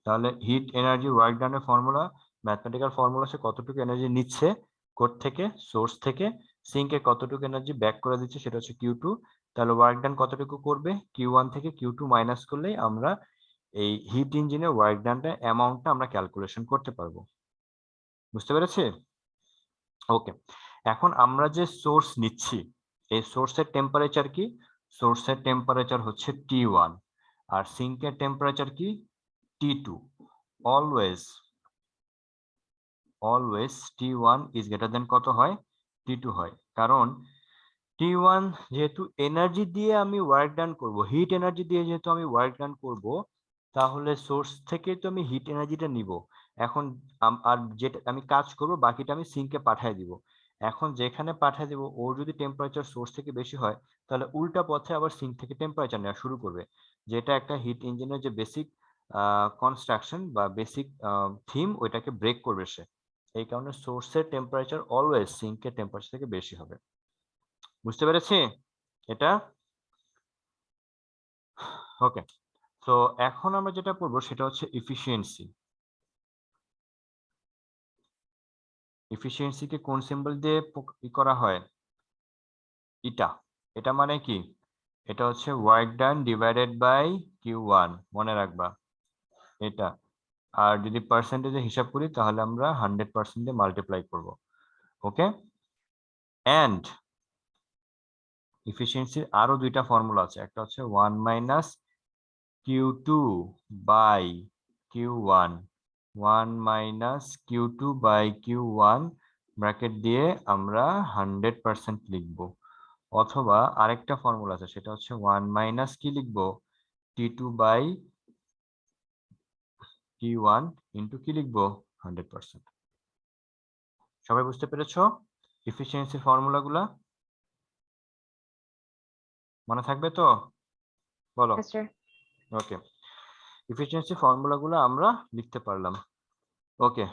তাহলে হিট এনার্জি ওয়ার্ক ডানের ফর্মুলা, ম্যাথমেটিক্যাল ফর্মুলা, সে কতটুকু এনার্জি নিচ্ছে কোথ থেকে? সোর্স থেকে। সিঙ্কে কতটুকু এনার্জি ব্যাক করে দিচ্ছে সেটা হচ্ছে Q2। তাহলে ওয়ার্ক ডান কতটুকু করবে? Q1 থেকে Q2 মাইনাস করলেই আমরা এই হিট ইঞ্জিনের ওয়ার্ক ডানটা অ্যামাউন্টটা আমরা ক্যালকুলেশন করতে পারবো। বুঝতে পেরেছি? ওকে, এখন আমরা যে সোর্স নিচ্ছি, এই সোর্সের টেম্পারেচার কি? সোর্সের টেম্পারেচার হচ্ছে T1, আর সিঙ্কের টেম্পারেচার কি? T2। Always always T1 is greater than কত হয়? T2 হয়। কারণ T1 যেহেতু এনার্জি দিয়ে আমি ওয়ার্ক ডান করব, হিট এনার্জি দিয়ে যেহেতু আমি ওয়ার্ক ডান করব, তাহলে সোর্স থেকে তো আমি হিট এনার্জিটা নিব। এখন আর যেটা আমি কাজ করব বাকিটা আমি সিঙ্কে পাঠিয়ে দিব। এখন যেখানে পাঠিয়ে দিব ওর যদি টেম্পারেচার সোর্স থেকে বেশি হয়, তাহলে উল্টা পথে আবার সিঙ্ক থেকে টেম্পারেচার নেওয়া শুরু করবে, যেটা একটা হিট ইঞ্জিনের যে বেসিক কনস্ট্রাকশন বা বেসিক থিম, ওইটাকে ব্রেক করবে সে। এই কারণে সোর্সের টেম্পারেচার অলওয়েজ সিঙ্কের টেম্পারেচার থেকে বেশি হবে। বুঝতে পেরেছি এটা? ওকে, তো এখন আমরা যেটা পড়বো সেটা হচ্ছে ইফিসিয়েন্সি। ইফিসিয়েন্সিকে কোন সিম্বল দিয়ে করা হয়? এটা। এটা মানে কি? এটা হচ্ছে work done divided by Q1, মনে রাখবা এটা। আর যদি পার্সেন্টেজে হিসাব করি তাহলে আমরা 100% দিয়ে মাল্টিপ্লাই করব। ওকে, এন্ড এফিসিয়েন্সির আরো দুইটা ফর্মুলা আছে, একটা হচ্ছে 1 minus Q2 by Q1, 1 minus Q2 by Q1 bracket দিয়ে আমরা 100% লিখবো। অথবা আরেকটা ফর্মুলা আছে, সেটা হচ্ছে 1 মাইনাস কি লিখবো, T2 বাই T1 ইন্টু কি লিখবো, 100%। সবাই বুঝতে পেরেছো এফিসিয়েন্সি ফর্মুলাগুলা? মনে থাকবে তো? বলো। Yes, sir. ওকে, এফিসিয়েন্সি ফর্মুলাগুলো আমরা লিখতে পারলাম। ওকে,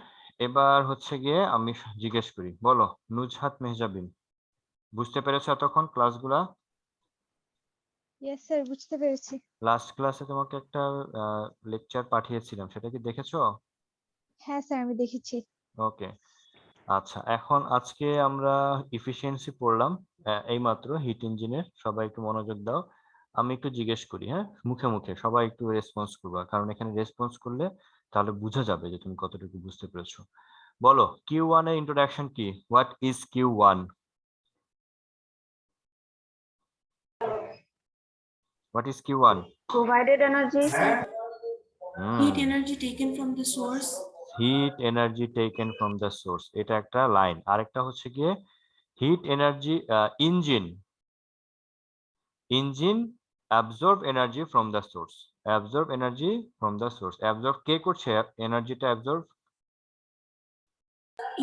এবার হচ্ছে গিয়ে আমি জিজ্ঞেস করি, বলো নুজহাত মেহজাবিন, বুঝতে পেরেছো এতক্ষণ ক্লাসগুলা? ইয়েস স্যার, বুঝতে পেরেছি। লাস্ট ক্লাসে তোমাকে একটা লেকচার পাঠিয়েছিলাম, সেটা কি দেখেছো? হ্যাঁ স্যার, আমি দেখেছি। ওকে, আচ্ছা, এখন আজকে আমরা এফিসিয়েন্সি পড়লাম এইমাত্র হিট ইঞ্জিনের। সবাই একটু মনোযোগ দাও, আমি একটু জিজ্ঞেস করি, হ্যাঁ, মুখে মুখে সবাই একটু রেসপন্স করবা, কারণ এখানে রেসপন্স করলে তাহলে বোঝা যাবে যে তুমি কতটুকু বুঝতে পেরেছো। বলো Q1 এর ইন্ট্রোডাকশন কি? What is Q1? What is Q1? Provided energy. Heat energy taken from the source. Heat energy taken from the source, এটা একটা লাইন। আরেকটা হচ্ছে গিয়ে heat energy engine absorb energy from the source, absorb energy from the source. Absorb কে করছে এনার্জিটা? Absorb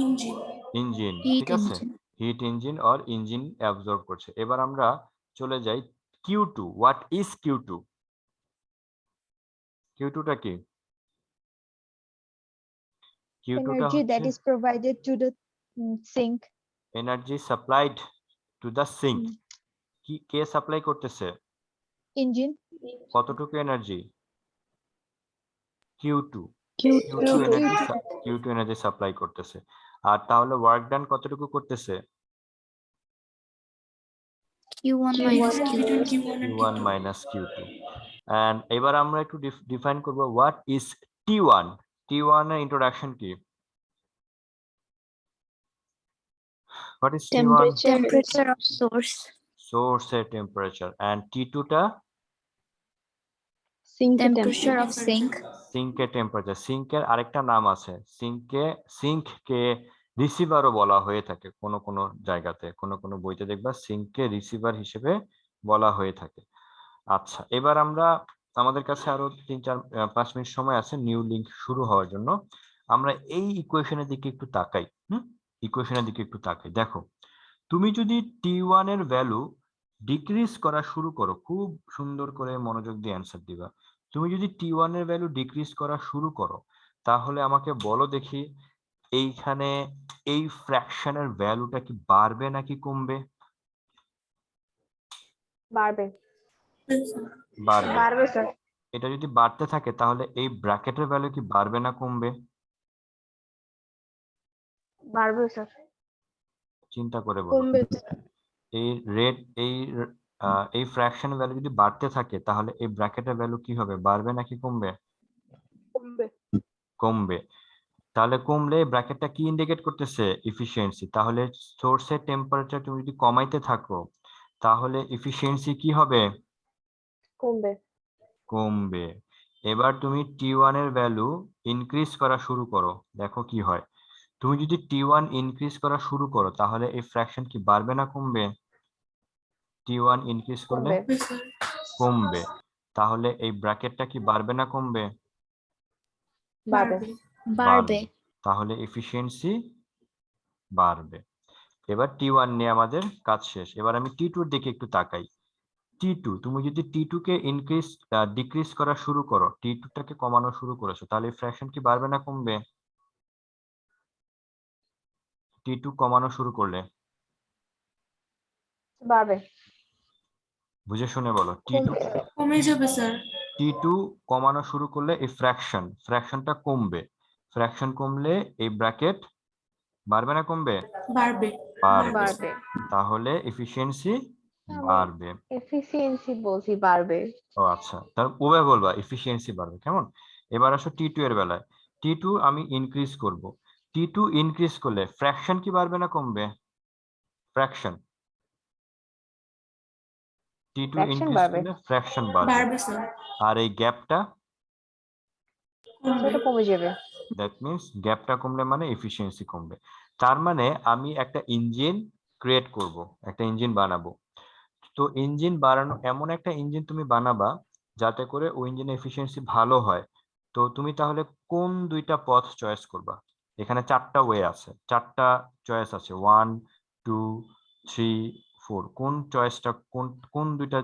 Engine. Engine, heat ঠিক আছে, engine. Heat engine or engine absorb করছে। এবার আমরা চলে যাই Q2। What is Q2? Q2টা কি? Q2টা Energy that হচ্ছে is provided to the sink. Energy supplied to the sink. Hmm. কি কে সাপ্লাই করতেছে? Engine. কতটুকু এনার্জি? Q2 এনার্জি সাপ্লাই করতেছে। আর তাহলে ওয়ার্ক ডান কতটুকু করতেছে? Q1 minus Q2. Between Q1 and Q1 Q2. Minus Q2। And এবার আমরা একটু ডিফাইন করব হোয়াট ইজ T1। T1 এর ইন্ট্রোডাকশন কি? What is T1? Temperature of source. Source এর টেম্পারেচার। এন্ড T2 টা Temperature of sink. সিঙ্কের টেম্পারেচার। সিঙ্কের আরেকটা নাম আছে, সিঙ্ককে রিসিভারও বলা হয়ে থাকে কোনো কোনো জায়গাতে, কোনো কোনো বইতে দেখবা সিঙ্ককে রিসিভার হিসেবে বলা হয়ে থাকে। আচ্ছা, এবার আমরা আমাদের কাছে আরো 3-4-5 মিনিট সময় আছে নিউ লিংক শুরু হওয়ার জন্য। আমরা এই ইকুয়েশনের দিকে একটু তাকাই। ইকুয়েশনের দিকে একটু তাকাই। দেখো, তুমি যদি T1 এর ভ্যালু ডিক্রিজ করা শুরু করো, খুব সুন্দর করে মনোযোগ দিয়ে অ্যান্সার দিবা। তুমি যদি T1 এর ভ্যালু ডিক্রিজ করা শুরু করো, তাহলে আমাকে বলো দেখি এইখানে এই ফ্র্যাকশনের ভ্যালুটা কি বাড়বে নাকি কমবে? বাড়বে। বাড়বে। বাড়বে স্যার। এটা যদি বাড়তে থাকে তাহলে এই ব্র্যাকেটের ভ্যালু কি বাড়বে না কমবে? বাড়বে স্যার। চিন্তা করে বলো। কমবে। এই রেট এই ফ্র্যাকশনের ভ্যালু যদি বাড়তে থাকে তাহলে এই ব্র্যাকেটের ভ্যালু কি হবে, বাড়বে নাকি কমবে? কমবে। কমবে। তাহলে কমলে ব্র্যাকেটটা কি ইন্ডিকেট করতেছে? এফিসিয়েন্সি। তাহলে সোর্সের টেম্পারেচার তুমি যদি কমাইতে থাকো তাহলে এফিসিয়েন্সি কি হবে? কমবে। কমবে। এবার তুমি T1 এর ভ্যালু ইনক্রিজ করা শুরু করো, দেখো কি হয়। তুমি যদি T1 ইনক্রিজ করা শুরু করো তাহলে এই ফ্র্যাকশন কি বাড়বে না কমবে? T1 ইনক্রিজ করলে কমবে। কমবে। তাহলে এই ব্র্যাকেটটা কি বাড়বে না কমবে? বাড়বে। বাড়বে। তাহলে এফিসিয়েন্সি বাড়বে। এবার T1 নিয়ে আমাদের কাজ শেষ। এবার আমি T2 এর দিকে একটু তাকাই। T2, তুমি যদি T2 কে ডিক্রিজ করা শুরু করো, T2 টাকে কমানো শুরু করেছো, তাহলে ফ্র্যাকশন কি বাড়বে না কমবে? T2 কমানো শুরু করলে বাড়বে। বুঝে শুনে বলো। T2 কমে যাবে স্যার। T2 কমানো শুরু করলে এই ফ্র্যাকশনটা কমবে। ফ্র্যাকশন কমলে এই ব্র্যাকেট বাড়বে না কমবে? বাড়বে। বাড়বে। বাড়বে। তাহলে এফিসিয়েন্সি বাড়বে। এফিসিয়েন্সি বলছি বাড়বে। ও আচ্ছা, তাহলে ওভাবে বলবা এফিসিয়েন্সি বাড়বে, কেমন? এবার আসো T2 এর বেলায়। T2 আমি ইনক্রিজ করব। T2 ইনক্রিজ করলে ফ্র্যাকশন কি বাড়বে না কমবে? ফ্র্যাকশন। T2 ফ্র্যাকশন ইনক্রিজ বাড়বে। করলে ফ্র্যাকশন বাড়বে। বাড়বে স্যার, আর এই গ্যাপটা, কমবে। সেটা কমে যাবে। দ্যাট মিন্স গ্যাপটা কমলে মানে এফিসিয়েন্সি কমবে। তার মানে আমি একটা ইঞ্জিন ক্রিয়েট করব, একটা ইঞ্জিন বানাবো। তো ইঞ্জিন বানানো, এমন একটা ইঞ্জিন তুমি বানাবা যাতে করে ওই ইঞ্জিনের এফিসিয়েন্সি ভালো হয়। তো তুমি তাহলে কোন দুইটা পথ চয়েস করবা? এখানে চারটা ওয়ে আছে, চারটা চয়েস আছে, 1 2 3 4। কোন চয়েসটা, কোন কোন দুইটা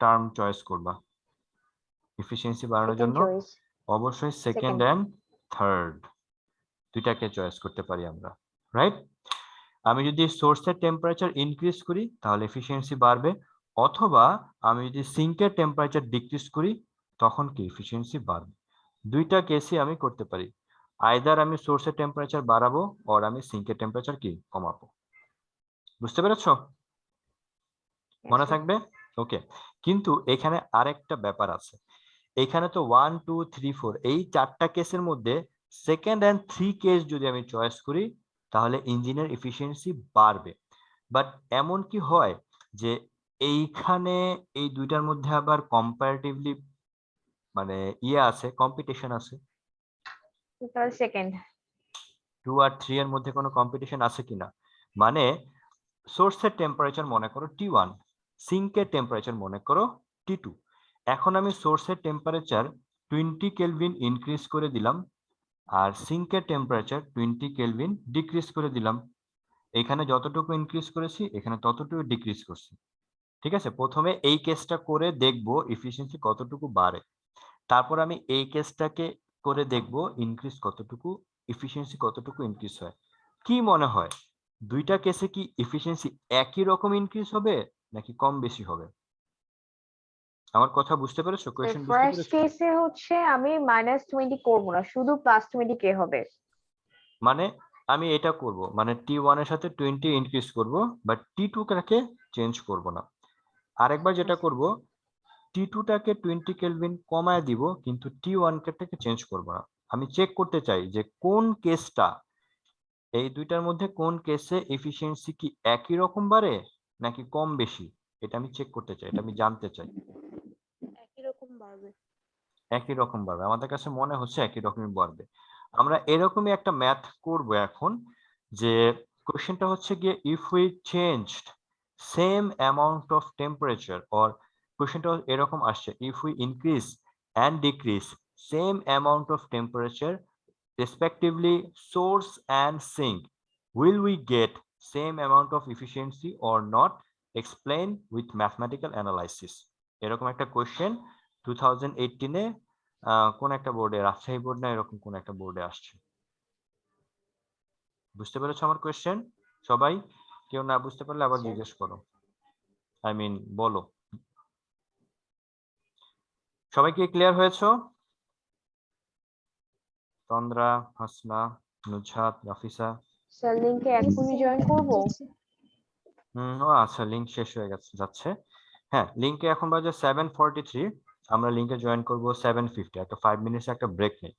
টার্ম চয়েস করবা এফিসিয়েন্সি বাড়ানোর সেকেন্ড জন্য? চয়েস। অবশ্যই সেকেন্ড Second. এন্ড থার্ড, দুইটাকে চয়েস করতে পারি আমরা, রাইট? আমি যদি সোর্সের টেম্পারেচার ইনক্রিজ করি তাহলে এফিসিয়েন্সি বাড়বে, অথবা আমি যদি সিঙ্কের টেম্পারেচার ডিক্রিজ করি তখন কি এফিসিয়েন্সি বাড়বে। দুইটা কেসই আমি করতে পারি, আইদার আমি সোর্সের টেম্পারেচার বাড়াবো আর আমি সিঙ্কের টেম্পারেচার কি কমাবো। বুঝতে পেরেছো? মনে থাকবে? ওকে। কিন্তু এখানে আরেকটা ব্যাপার আছে, এখানে তো 1 2 3 4 এই চারটা কেসের মধ্যে সেকেন্ড এন্ড 3 কেস যদি আমি চয়েস করি তাহলে ইঞ্জিনের এফিসিয়েন্সি বাড়বে। বাট এমন কি হয় যে এইখানে এই দুইটার মধ্যে আবার কম্পারেটিভলি মানে আছে, কম্পিটিশন আছে? তাহলে সেকেন্ড। 2 আর 3 এর মধ্যে কোনো কম্পিটিশন আছে কিনা? মানে সোর্সের টেম্পারেচার মনে করো T1, সিঙ্কের টেম্পারেচার মনে করো T2। এখন আমি সোর্সের টেম্পারেচার 20 কেলভিন ইনক্রিজ করে দিলাম আর সিঙ্কের টেম্পারেচার 20 কেলভিন ডিক্রিজ করে দিলাম। এখানে যতটুকু ইনক্রিজ করেছি এখানে ততটুকু ডিক্রিজ করছি। ঠিক আছে, প্রথমে এই কেসটা করে দেখবো এফিসিয়েন্সি কতটুকু বাড়ে, তারপর আমি এই কেসটাকে করে দেখবো ইনক্রিজ কতটুকু, এফিসিয়েন্সি কতটুকু ইনক্রিজ হয়। কি মনে হয় দুইটা কেসে কি এফিসিয়েন্সি একই রকম ইনক্রিজ হবে নাকি কম বেশি হবে? আমার কথা বুঝতে পেরেছো? কোয়েশ্চেন বুঝতে ফার্স্ট পেরেছো? কেসে হচ্ছে আমি -20 করব না, শুধু +20 কে হবে। মানে আমি এটা করব, মানে T1 এর সাথে 20 ইনক্রিজ করব, বাট T2 টাকে চেঞ্জ করব না। আরেকবার যেটা করব, T2 টাকে 20 কেলভিন কমায় দিব কিন্তু T1 টাকে চেঞ্জ করব না। আমি চেক করতে চাই যে কোন কেসটা, এই দুইটার মধ্যে কোন কেসে এফিসিয়েন্সি কি একই রকম বাড়ে নাকি কম বেশি, এটা আমি চেক করতে চাই, এটা আমি জানতে চাই। একই রকম বাড়বে। একই রকম বাড়বে, আমাদের কাছে মনে হচ্ছে একই রকমই বাড়বে। আমরা এরকমই একটা ম্যাথ করব এখন, যে কোশ্চেনটা হচ্ছে গিয়ে if we changed same amount of temperature, or কোশ্চেনটা এরকম আসছে, if we increase and decrease same amount of temperature respectively source and sink, will we get same amount of efficiency or not? Explain with mathematical analysis. এরকম একটা question 2018-এ কোন একটা বোর্ডে, Rajshahi board না এরকম কোন একটা বোর্ডে আসছে। বুঝতে পেরেছো আমার কোশ্চেন সবাই? কেউ না বুঝতে পারলে আবার জিজ্ঞেস করো, আই মিন বলো। সবাই কি ক্লিয়ার হয়েছো? তন্দ্রা, হাসনা, নুজহাত, রাফিসা? স্যার লিংকে এখনই জয়েন করব? ও আচ্ছা, লিংক শেষ হয়ে যাচ্ছে। হ্যাঁ, লিংকে এখন বাজে 7:43, আমরা লিংকে জয়েন করব 7:50। একটা 5 মিনিটস একটা ব্রেক নেই,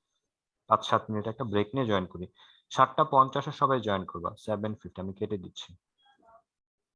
5-7 মিনিট একটা ব্রেক নিয়ে জয়েন করি। 7:50-এ সবাই জয়েন করবা, 7:50 আমি কেটে দিচ্ছি।